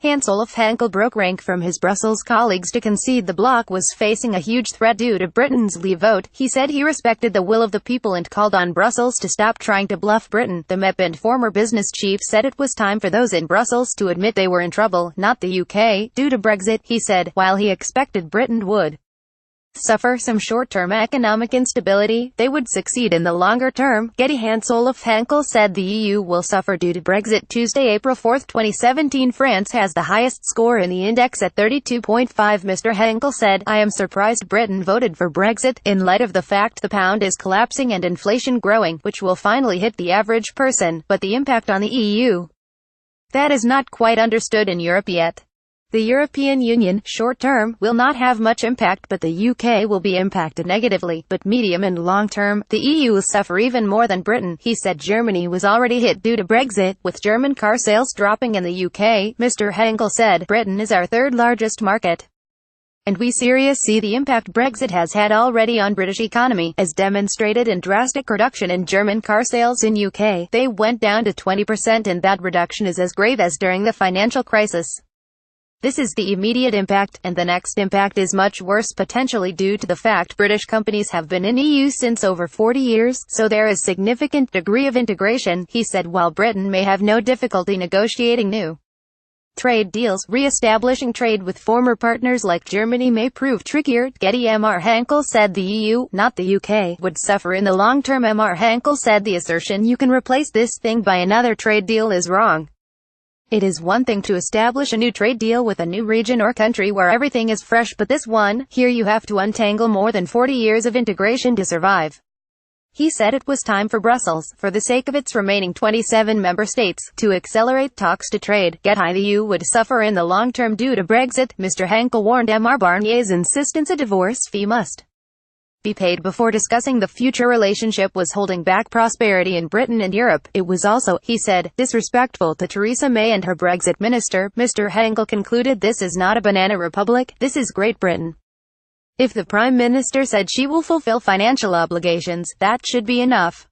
HansOlaf Henkel broke rank from his Brussels colleagues to concede the bloc was facing a huge threat due to Britain's leave vote. He said he respected the will of the people and called on Brussels to stop trying to bluff Britain. The MEP and former business chief said it was time for those in Brussels to admit they were in trouble, not the UK, due to Brexit. He said, while he expected Britain would suffer some short-term economic instability, they would succeed in the longer term. GETTYHansOlaf Henkel said the EU will suffer due to Brexit. Tuesday, April 4, 2017. France has the highest score in the index at 32.5. Mr. Henkel said, I am surprised Britain voted for Brexit, in light of the fact the pound is collapsing and inflation growing, which will finally hit the average person, but the impact on the EU, that is not quite understood in Europe yet. The European Union, short term, will not have much impact, but the UK will be impacted negatively, but medium and long term, the EU will suffer even more than Britain. He said Germany was already hit due to Brexit, with German car sales dropping in the UK. Mr. Henkel said, Britain is our third largest market, and we seriously see the impact Brexit has had already on British economy, as demonstrated in drastic reduction in German car sales in UK. They went down to 20%, and that reduction is as grave as during the financial crisis. This is the immediate impact, and the next impact is much worse, potentially due to the fact British companies have been in EU since over 40 years, so there is significant degree of integration. He said while Britain may have no difficulty negotiating new trade deals, re-establishing trade with former partners like Germany may prove trickier. Mr. Henkel said the EU, not the UK, would suffer in the long term. Mr. Henkel said the assertion you can replace this thing by another trade deal is wrong. It is one thing to establish a new trade deal with a new region or country where everything is fresh, but this one, here you have to untangle more than 40 years of integration to survive. He said it was time for Brussels, for the sake of its remaining 27 member states, to accelerate talks to trade. The EU would suffer in the long term due to Brexit. Mr. Henkel warned Mr. Barnier's insistence a divorce fee must be paid before discussing the future relationship was holding back prosperity in Britain and Europe. It was also, he said, disrespectful to Theresa May and her Brexit minister. Mr. Henkel concluded this is not a banana republic, this is Great Britain. If the Prime Minister said she will fulfill financial obligations, that should be enough.